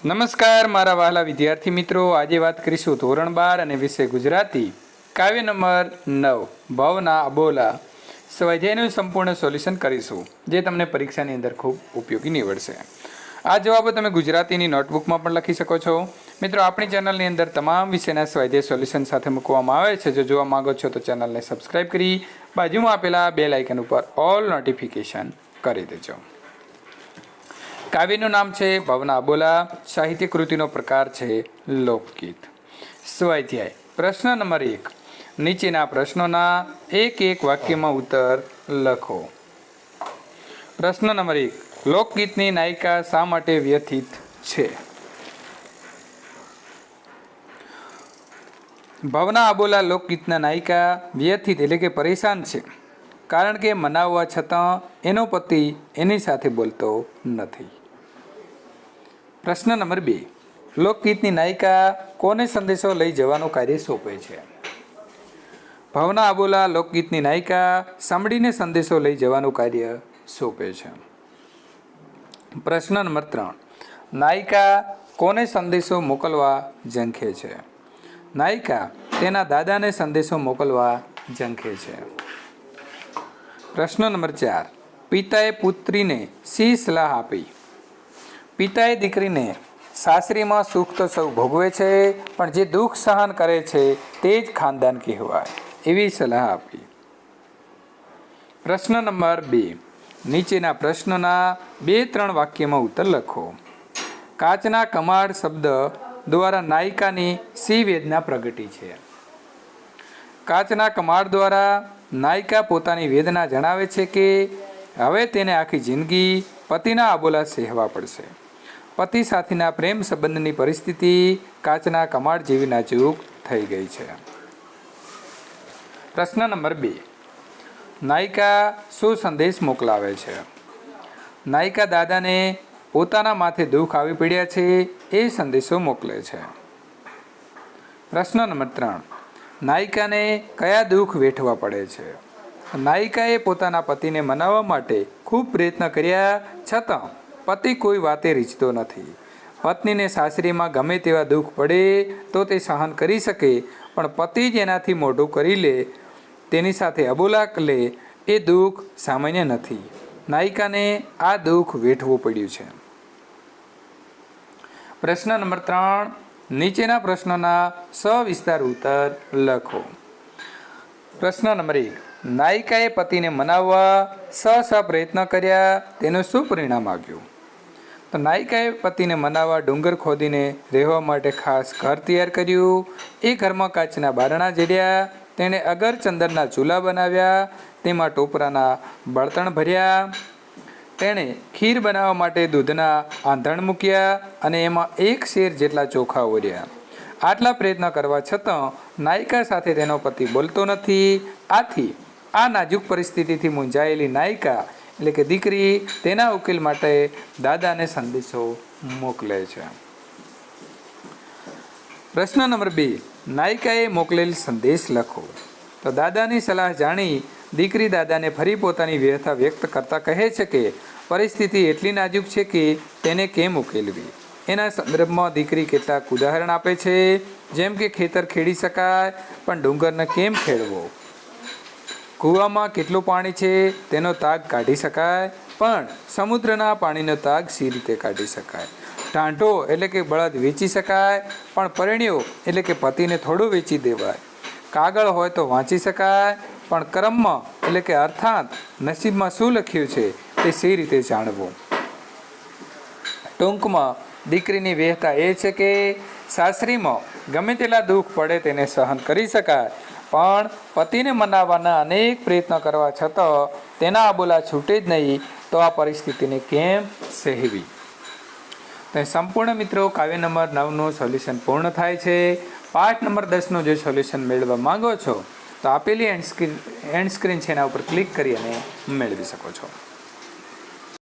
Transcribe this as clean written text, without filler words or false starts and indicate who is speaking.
Speaker 1: નમસ્કાર મારા વહાલા વિદ્યાર્થી મિત્રો, આજે વાત કરીશું ધોરણ 12 અને વિષય ગુજરાતી કાવ્ય નંબર 9 ભવના અબોલા સ્વાધ્યાયનું સંપૂર્ણ સોલ્યુશન કરીશું, જે તમને પરીક્ષાની અંદર ખૂબ ઉપયોગી નીવડશે. આ જવાબો તમે ગુજરાતીની નોટબુકમાં પણ લખી શકો છો. મિત્રો, આપણી ચેનલની અંદર તમામ વિષયના સ્વાધ્યાય સોલ્યુશન સાથે મૂકવામાં આવે છે. જો જોવા માંગો છો તો ચેનલને સબસ્ક્રાઈબ કરી બાજુમાં આપેલા બેલ આઇકન ઉપર ઓલ નોટિફિકેશન કરી દેજો. કાવ્યનું નામ છે ભવના અબોલા. સાહિત્ય કૃતિનો પ્રકાર છે લોકગીત. સ્વાધ્યાય પ્રશ્ન નંબર 1. નીચેના પ્રશ્નોના એક વાક્યમાં ઉત્તર લખો. પ્રશ્ન નંબર 1. લોકગીતની નાયિકા શા માટે વ્યથિત છે? ભવના અબોલા લોકગીતના નાયિકા વ્યથિત એટલે કે પરેશાન છે, કારણ કે મનાવવા છતાં એનો પતિ એની સાથે બોલતો નથી. પ્રશ્ન નંબર 2. લોકગીતની નાયિકા કોને સંદેશો લઈ જવાનું કાર્ય સોંપે છે? ભવના અબોલા લોકગીતની નાયિકા સાંભળીને સંદેશો લઈ જવાનું કાર્ય સોંપે છે. પ્રશ્ન નંબર 3. નાયિકા કોને સંદેશો મોકલવા ઝંખે છે? નાયિકા તેના દાદાને સંદેશો મોકલવા ઝંખે છે. પ્રશ્ન નંબર 4. પિતાએ પુત્રીને શી સલાહ આપી? પિતાએ દીકરીને સાસરીમાં સુખ તો સૌ ભોગવે છે, પણ જે દુઃખ સહન કરે છે તે જ ખાનદાન કહેવાય, એવી સલાહ આપી. પ્રશ્ન નંબર 2. નીચેના પ્રશ્નોના 2-3 વાક્યમાં ઉત્તર લખો. કાચના કમાડ શબ્દ દ્વારા નાયિકાની શી વેદના પ્રગટી છે? કાચના કમાડ દ્વારા નાયિકા પોતાની વેદના જણાવે છે કે હવે તેને આખી જિંદગી પતિના અબોલા સહેવા પડશે. પતિ સાથેના પ્રેમ સંબંધની પરિસ્થિતિ કાચના કમાડ જેવી નાજુક થઈ ગઈ છે. પ્રશ્ન નંબર 2. નાયિકા શું સંદેશ મોકલાવે છે? નાયિકા દાદાને પોતાના માથે દુઃખ આવી પડ્યા છે એ સંદેશો મોકલે છે. પ્રશ્ન નંબર 3. નાયિકાને કયા દુઃખ વેઠવા પડે છે? નાયિકાએ પોતાના પતિને મનાવવા માટે ખૂબ પ્રયત્ન કર્યા છતાં પતિ કોઈ વાતે રીઝતો નથી. પત્નીને સાસરીમાં ગમે તેવા દુઃખ પડે તો તે સહન કરી શકે, પણ પતિ જ એનાથી મોઢું કરી લે, તેની સાથે અબોલા લે, એ દુઃખ સામાન્ય નથી. નાયિકાને આ દુઃખ વેઠવું પડ્યું છે. પ્રશ્ન નંબર 3. નીચેના પ્રશ્નોના સવિસ્તાર ઉત્તર લખો. પ્રશ્ન નંબર 1. નાયિકાએ પતિને મનાવવા પ્રયત્ન કર્યા, તેનું શું પરિણામ આવ્યું? તો નાયિકાએ પતિને મનાવવા ડુંગર ખોદીને રહેવા માટે ખાસ ઘર તૈયાર કર્યું. એ ઘરમાં કાચના બારણા જડ્યા. તેણે અગર ચંદનના ચૂલા બનાવ્યા, તેમાં ટોપરાના બળતણ ભર્યા. તેણે ખીર બનાવવા માટે દૂધના આંધણ મૂક્યા અને એમાં 1 શેર જેટલા ચોખા ઓર્યા. આટલા પ્રયત્ન કરવા છતાં નાયિકા સાથે તેનો પતિ બોલતો નથી. આથી આ નાજુક પરિસ્થિતિથી મૂંઝાયેલી નાયિકા એટલે કે દીકરી તેના ઉકેલ માટે દાદાને સંદેશો મોકલે છે. પ્રશ્ન નંબર 2. નાયિકાએ મોકલેલ સંદેશ લખો. તો દાદાની સલાહ જાણી દીકરી દાદાને ફરી પોતાની વ્યથા વ્યક્ત કરતા કહે છે કે પરિસ્થિતિ એટલી નાજુક છે કે તેને કેમ ઉકેલવી. એના સંદર્ભમાં દીકરી કેટલાક ઉદાહરણ આપે છે, જેમ કે ખેતર ખેડી શકાય પણ ડુંગરને કેમ ખેડવો, કૂવામાં કેટલું પાણી છે તેનો તાગ કાઢી શકાય, પણ સમુદ્રના પાણીનો તાગ સી રીતે કાઢી શકાય. ટાંટો એટલે કે બળદ વેચી શકાય, પણ પરણ્યો એટલે કે પતિને થોડું વેચી દેવાય. કાગળ હોય તો વાંચી શકાય, પણ કર્મમાં એટલે કે અર્થાત નસીબમાં શું લખ્યું છે તે સી રીતે જાણવું. ટૂંકમાં દીકરીની વ્યથા એ છે કે સાસરીમાં ગમે તેટલા દુઃખ પડે તેને સહન કરી શકાય, પણ પતિને મનાવવાના અનેક પ્રયત્નો કરવા છતાં તેના અબોલા છૂટે જ નહીં, તો આ પરિસ્થિતિને કેમ સહેવી. તો સંપૂર્ણ મિત્રો કાવ્ય નંબર 9નું સોલ્યુશન પૂર્ણ થાય છે. પાઠ નંબર 10નું જે સોલ્યુશન મેળવવા માંગો છો તો આપેલી એન્ડ સ્ક્રીન છે એના ઉપર ક્લિક કરી અને મેળવી શકો છો.